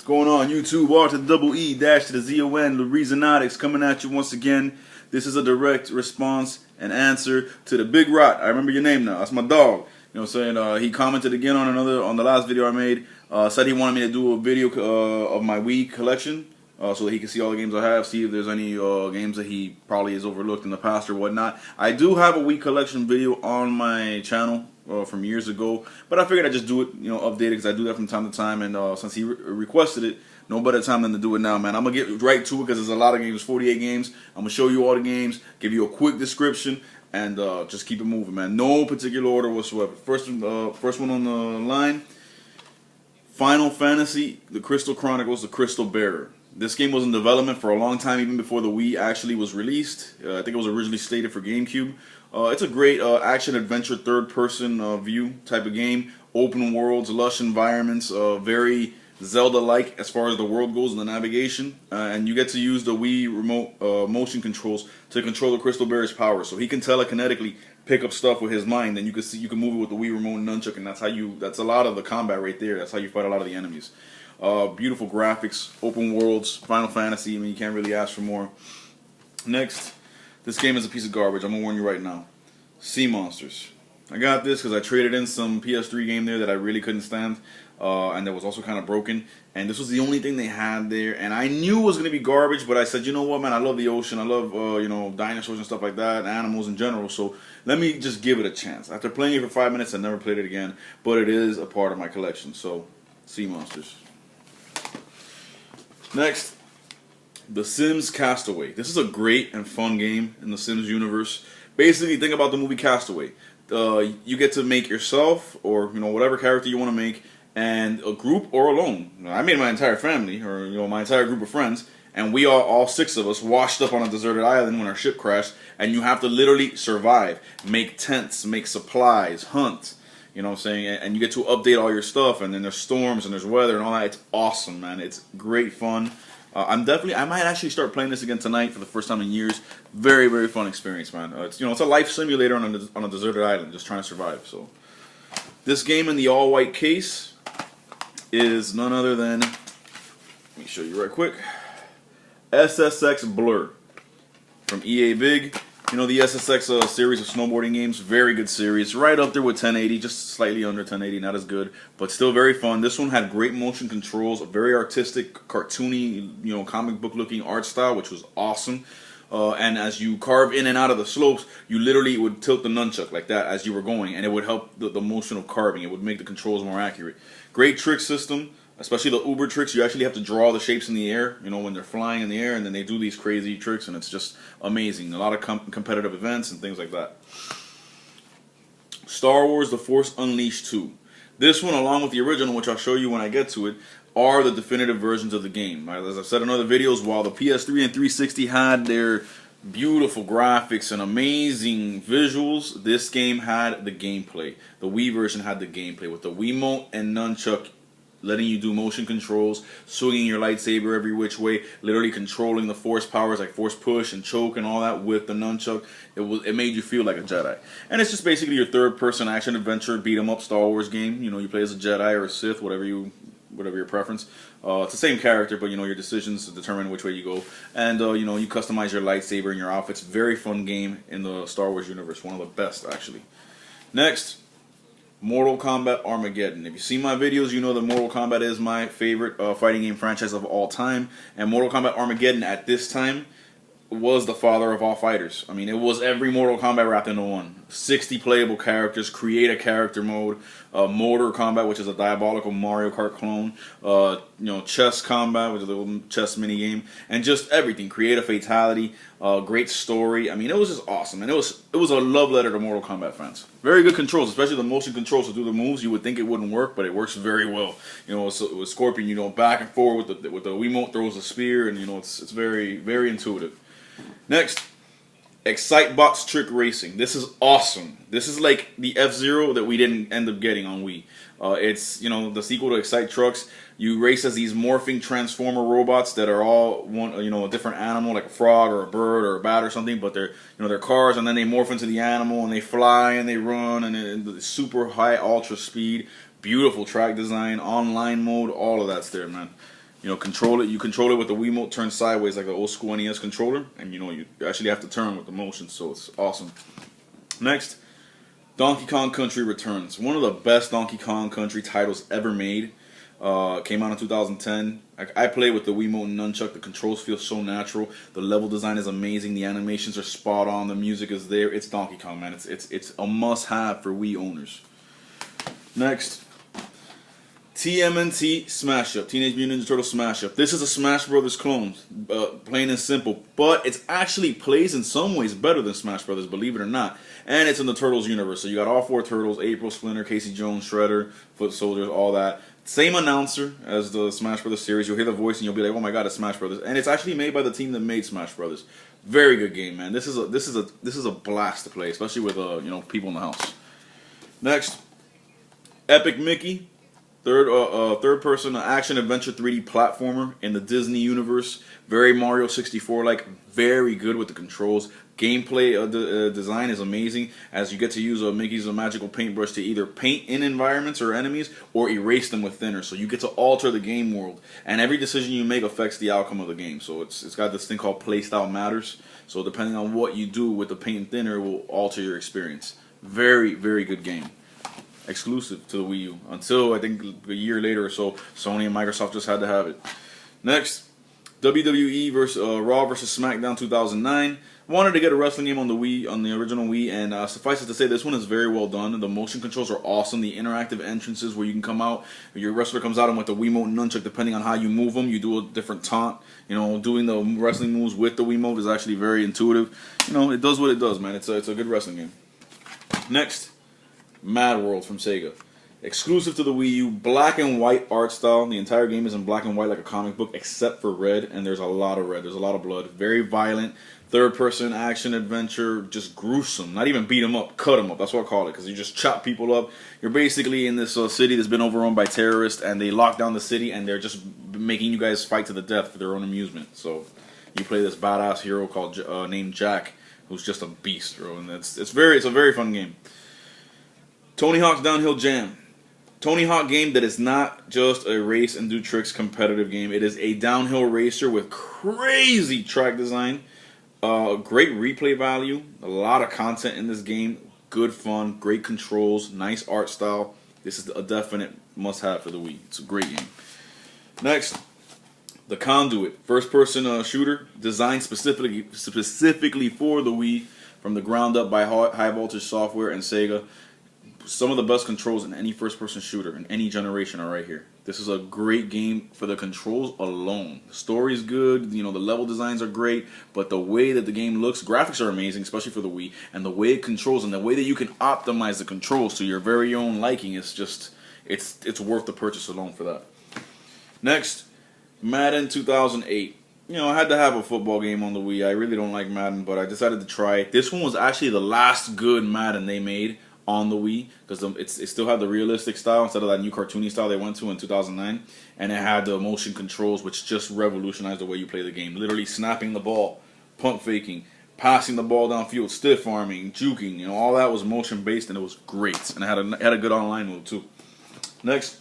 What's going on, YouTube? R to the double E dash to the ZON, the Reasonotics coming at you once again. This is a direct response and answer to the Big Rot. I remember your name now. That's my dog. You know what I'm saying? He commented again on the last video I made. Said he wanted me to do a video of my Wii collection, so that he can see all the games I have, see if there's any games that he probably has overlooked in the past or whatnot. I do have a Wii collection video on my channel from years ago, but I figured I'd just do it, update it, because I do that from time to time, and since he requested it, no better time than to do it now, man. I'm going to get right to it, because there's a lot of games, 48 games. I'm going to show you all the games, give you a quick description, and just keep it moving, man. No particular order whatsoever. First one on the line, Final Fantasy, The Crystal Chronicles, The Crystal Bearer. This game was in development for a long time, even before the Wii actually was released. I think it was originally slated for GameCube. It's a great action-adventure, third-person view type of game. Open worlds, lush environments, very Zelda-like as far as the world goes and the navigation. And you get to use the Wii remote motion controls to control the Crystal Bearer's power. So he can telekinetically pick up stuff with his mind, and you can move it with the Wii remote and nunchuck, and that's a lot of the combat right there. That's how you fight a lot of the enemies. Beautiful graphics, open worlds, Final Fantasy. I mean, you can't really ask for more. Next, this game is a piece of garbage. I'm gonna warn you right now. Sea Monsters. I got this because I traded in some PS3 game there that I really couldn't stand, and that was also kind of broken. And this was the only thing they had there, and I knew it was gonna be garbage. But I said, you know what, man? I love the ocean. I love dinosaurs and stuff like that, and animals in general. So let me just give it a chance. After playing it for 5 minutes, I never played it again. But it is a part of my collection. So, Sea Monsters. Next, The Sims Castaway. This is a great and fun game in the Sims universe. Basically, think about the movie Castaway. You get to make yourself, or whatever character you want to make, and a group or alone. I made my entire family, or my entire group of friends, and we all 6 of us washed up on a deserted island when our ship crashed. And you have to literally survive, make tents, make supplies, hunt. You know what I'm saying? And you get to update all your stuff, and then there's storms and there's weather and all that. It's awesome, man. It's great fun. I might actually start playing this again tonight for the first time in years. Very, very fun experience, man. It's a life simulator on a deserted island, just trying to survive. So, this game in the all-white case is none other than, let me show you right quick, SSX Blur from EA Big. The SSX series of snowboarding games, very good series. Right up there with 1080, just slightly under 1080, not as good, but still very fun. This one had great motion controls, a very artistic, cartoony, comic book looking art style, which was awesome. And as you carve in and out of the slopes, you literally would tilt the nunchuck like that as you were going, and it would help the motion of carving. It would make the controls more accurate. Great trick system. Especially the uber tricks, you actually have to draw the shapes in the air, when they're flying in the air, and then they do these crazy tricks, and it's just amazing. A lot of competitive events and things like that. Star Wars The Force Unleashed 2. This one, along with the original, which I'll show you when I get to it, are the definitive versions of the game. As I've said in other videos, while the PS3 and 360 had their beautiful graphics and amazing visuals, this game had the gameplay. The Wii version had the gameplay with the Wiimote and nunchuck, letting you do motion controls, swinging your lightsaber every which way, literally controlling the force powers like force push and choke and all that with the nunchuck. It made you feel like a Jedi. And it's just basically your third-person action-adventure beat-em-up Star Wars game. You play as a Jedi or a Sith, whatever your preference. It's the same character, but your decisions determine which way you go. And you customize your lightsaber and your outfits. Very fun game in the Star Wars universe. One of the best, actually. Next, Mortal Kombat Armageddon. If you see my videos, you know that Mortal Kombat is my favorite fighting game franchise of all time. And Mortal Kombat Armageddon at this time was the father of all fighters. I mean, it was every Mortal Kombat wrapped into one. 60 playable characters, create a character mode, Mortar Kombat, which is a diabolical Mario Kart clone, chess combat, which is a little chess mini game, and just everything. Create a fatality, great story. I mean, it was just awesome, and it was a love letter to Mortal Kombat fans. Very good controls, especially the motion controls to do the moves. You would think it wouldn't work, but it works very well. With Scorpion, back and forward with the Wiimote throws a spear, and it's very, very intuitive. Next, Excitebots Trick Racing. This is awesome. This is like the F-Zero that we didn't end up getting on Wii. It's the sequel to Excite Trucks. You race as these morphing transformer robots that are all a different animal, like a frog or a bird or a bat or something. But they're cars, and then they morph into the animal and they fly and they run, and it's super high ultra speed. Beautiful track design, online mode, all of that's there, man. control it. You control it with the Wiimote turned sideways like the old school NES controller, and you actually have to turn with the motion, so it's awesome. Next, Donkey Kong Country returns. One of the best Donkey Kong Country titles ever made. Came out in 2010. I played with the Wiimote and Nunchuck. The controls feel so natural. The level design is amazing. The animations are spot on. The music is there. It's Donkey Kong, man. It's a must-have for Wii owners. Next, TMNT Smash Up, Teenage Mutant Ninja Turtle Smash Up. This is a Smash Brothers clone, plain and simple. But it actually plays in some ways better than Smash Brothers, believe it or not. And it's in the Turtles universe. So you got all 4 Turtles: April, Splinter, Casey Jones, Shredder, Foot Soldiers, all that. Same announcer as the Smash Brothers series. You'll hear the voice and you'll be like, "Oh my God, it's Smash Brothers!" And it's actually made by the team that made Smash Brothers. Very good game, man. This is a blast to play, especially with people in the house. Next, Epic Mickey, third person action adventure 3D platformer in the Disney universe. Very Mario 64 like. Very good with the controls. Gameplay design is amazing, as you get to use Mickey's magical paintbrush to either paint in environments or enemies or erase them with thinner. So you get to alter the game world, and every decision you make affects the outcome of the game. So it's got this thing called playstyle matters. So depending on what you do with the paint and thinner, it will alter your experience. Very, very good game. Exclusive to the Wii U until I think a year later or so. Sony and Microsoft just had to have it. Next, WWE Raw versus SmackDown 2009. Wanted to get a wrestling game on the Wii, on the original Wii, and suffice it to say, this one is very well done. The motion controls are awesome. The interactive entrances where you can come out, your wrestler comes out and with the Wiimote and Nunchuck, depending on how you move them, you do a different taunt. Doing the wrestling moves with the Wiimote is actually very intuitive. It does what it does, man. It's a good wrestling game. Next, Mad World from Sega. Exclusive to the Wii U, black and white art style. The entire game is in black and white like a comic book, except for red, and there's a lot of red. There's a lot of blood. Very violent. Third-person action adventure, just gruesome. Not even beat them up, cut them up. That's what I call it, because you just chop people up. You're basically in this city that's been overrun by terrorists, and they lock down the city, and they're just making you guys fight to the death for their own amusement. So you play this badass hero called named Jack, who's just a beast, bro. And it's a very fun game. Tony Hawk's Downhill Jam. Tony Hawk game that is not just a race and do tricks competitive game. It is a downhill racer with crazy track design. Great replay value, a lot of content in this game, good fun, great controls, nice art style. This is a definite must-have for the Wii. It's a great game. Next, the Conduit, first-person shooter, designed specifically for the Wii, from the ground up by High Voltage Software and Sega. Some of the best controls in any first-person shooter in any generation are right here. This is a great game for the controls alone. The story's good, the level designs are great, but the way that the game looks, graphics are amazing, especially for the Wii, and the way it controls and the way that you can optimize the controls to your very own liking is just, it's worth the purchase alone for that. Next, Madden 2008. I had to have a football game on the Wii. I really don't like Madden, but I decided to try it. This one was actually the last good Madden they made on the Wii, because it still had the realistic style instead of that new cartoony style they went to in 2009, and it had the motion controls, which just revolutionized the way you play the game. Literally snapping the ball, pump faking, passing the ball downfield, stiff arming, juking, all that was motion based, and it was great. And it had a good online mode too. Next,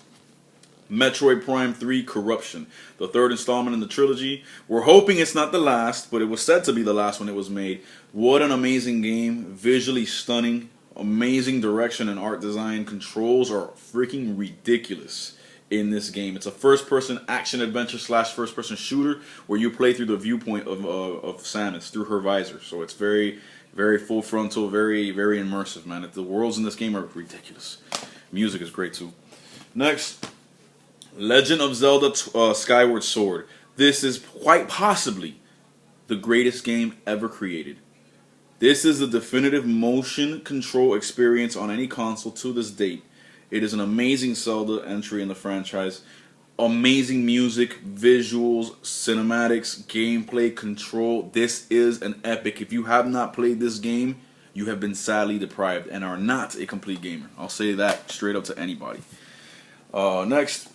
Metroid Prime 3 Corruption, the third installment in the trilogy. We're hoping it's not the last, but it was said to be the last when it was made. What an amazing game, visually stunning. Amazing direction and art design. Controls are freaking ridiculous in this game. It's a first-person action-adventure / first-person shooter where you play through the viewpoint of Samus through her visor. So it's very, very full frontal, very, very immersive, man. The worlds in this game are ridiculous. Music is great too. Next, Legend of Zelda Skyward Sword. This is quite possibly the greatest game ever created. This is the definitive motion control experience on any console to this date. It is an amazing Zelda entry in the franchise. Amazing music, visuals, cinematics, gameplay, control. This is an epic. If you have not played this game, you have been sadly deprived and are not a complete gamer. I'll say that straight up to anybody. Next,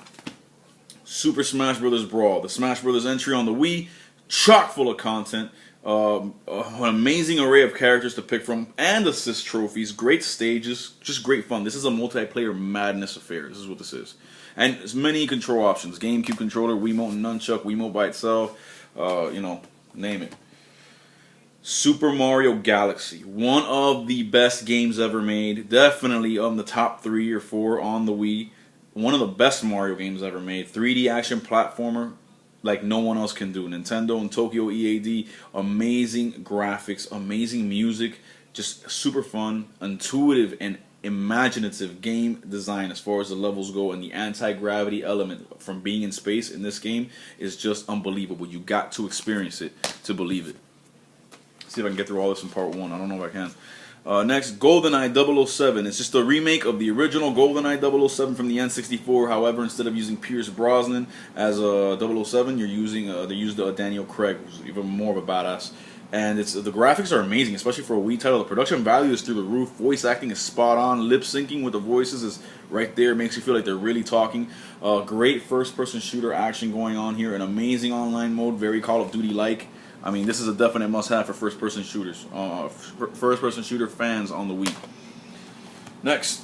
Super Smash Bros. Brawl. The Smash Bros. Entry on the Wii, chock full of content. An amazing array of characters to pick from and assist trophies, great stages, just great fun. This is a multiplayer madness affair. This is what this is. And there's many control options. GameCube controller, Wiimote and Nunchuck, Wiimote by itself, you know, name it. Super Mario Galaxy, one of the best games ever made. Definitely on the top 3 or 4 on the Wii. One of the best Mario games ever made. 3D action platformer like no one else can do. Nintendo and Tokyo EAD, amazing graphics, amazing music, just super fun, intuitive and imaginative game design as far as the levels go, and the anti-gravity element from being in space in this game is just unbelievable. You got to experience it to believe it. See if I can get through all this in part 1. I don't know if I can. Next, Goldeneye 007. It's just a remake of the original Goldeneye 007 from the N64. However, instead of using Pierce Brosnan as a 007, you're using they used Daniel Craig, who's even more of a badass. And the graphics are amazing, especially for a Wii title. The production value is through the roof. Voice acting is spot on. Lip syncing with the voices is right there. It makes you feel like they're really talking. Great first-person shooter action going on here. An amazing online mode, very Call of Duty-like. I mean, this is a definite must-have for first-person shooters, first-person shooter fans on the Wii. Next,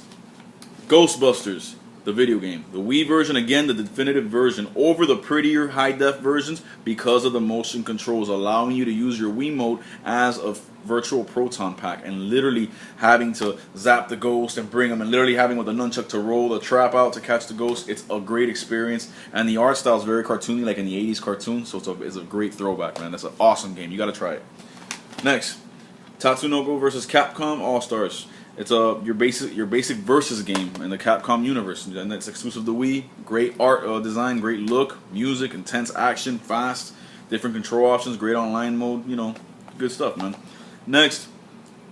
Ghostbusters, the video game. The Wii version, again, the definitive version, over the prettier high-def versions because of the motion controls, allowing you to use your Wiimote as a virtual proton pack and literally having to zap the ghost and bring them, and literally having with the nunchuck to roll the trap out to catch the ghost. It's a great experience, and the art style is very cartoony, like in the 80s cartoon, so it's a great throwback, man. That's an awesome game. You got to try it. Next, Tatsunoko versus Capcom AllStars. It's your basic versus game in the Capcom universe, and it's exclusive to Wii. Great art design, great look, music, intense action, fast, different control options, great online mode. You know, good stuff, man. Next,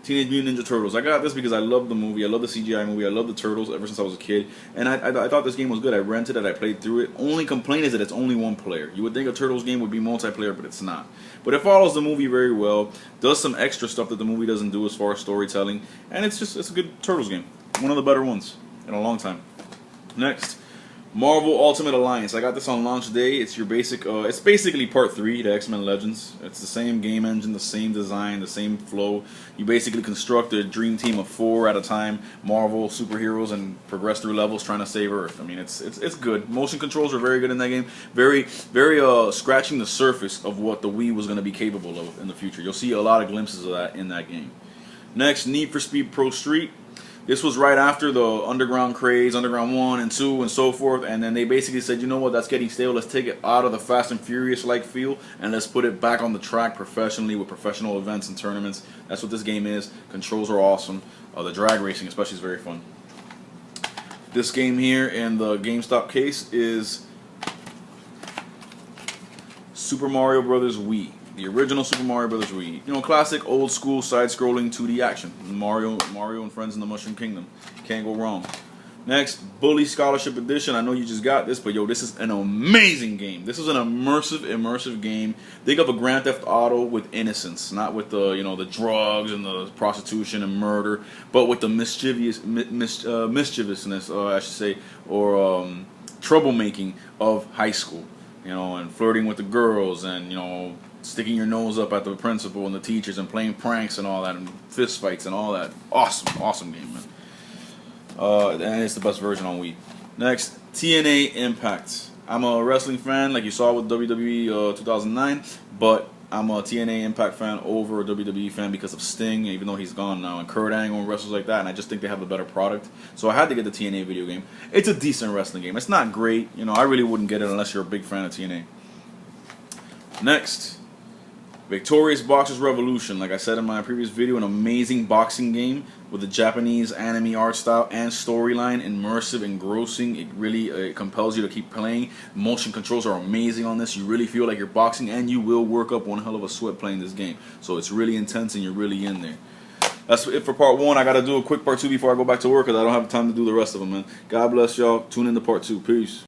Teenage Mutant Ninja Turtles. I got this because I love the movie. I love the CGI movie. I love the Turtles ever since I was a kid. And I thought this game was good. I rented it. I played through it. Only complaint is that it's only one player. You would think a Turtles game would be multiplayer, but it's not. But it follows the movie very well. Does some extra stuff that the movie doesn't do as far as storytelling. And it's a good Turtles game. One of the better ones in a long time. Next, Marvel Ultimate Alliance. I got this on launch day. It's your basic. It's basically part 3 to X-Men Legends. It's the same game engine, the same design, the same flow. You basically construct a dream team of 4 at a time, Marvel superheroes, and progress through levels trying to save Earth. I mean, it's good. Motion controls are very good in that game. Very scratching the surface of what the Wii was going to be capable of in the future. You'll see a lot of glimpses of that in that game. Next, Need for Speed Pro Street. This was right after the Underground craze, Underground 1 and 2 and so forth, and then they basically said, you know what, that's getting stale, let's take it out of the Fast and Furious-like feel, and let's put it back on the track professionally with professional events and tournaments. That's what this game is. Controls are awesome. The drag racing especially is very fun. This game here in the GameStop case is Super Mario Bros. Wii. The original Super Mario Bros. Wii. You know, classic, old school, side-scrolling 2D action. Mario and Friends in the Mushroom Kingdom. Can't go wrong. Next, Bully Scholarship Edition. I know you just got this, but yo, this is an amazing game. This is an immersive game. Think of a Grand Theft Auto with innocence, not with the the drugs and the prostitution and murder, but with the mischievousness, I should say, or troublemaking of high school. You know, and flirting with the girls, and sticking your nose up at the principal and the teachers and playing pranks and all that, and fist fights and all that. Awesome game, man. And it's the best version on Wii. Next, TNA Impact. I'm a wrestling fan, like you saw with WWE 2009, but I'm a TNA Impact fan over a WWE fan because of Sting, even though he's gone now, and Kurt Angle and wrestlers like that, and I just think they have a better product. So I had to get the TNA video game. It's a decent wrestling game. It's not great. I really wouldn't get it unless you're a big fan of TNA. Next, Victorious Boxers Revolution. Like I said in my previous video, an amazing boxing game with the Japanese anime art style and storyline, immersive, engrossing. It really compels you to keep playing. Motion controls are amazing on this. You really feel like you're boxing, and you will work up one hell of a sweat playing this game. So it's really intense, and you're really in there. That's it for part 1. I got to do a quick part 2 before I go back to work because I don't have time to do the rest of them, man. God bless y'all. Tune in to part 2. Peace.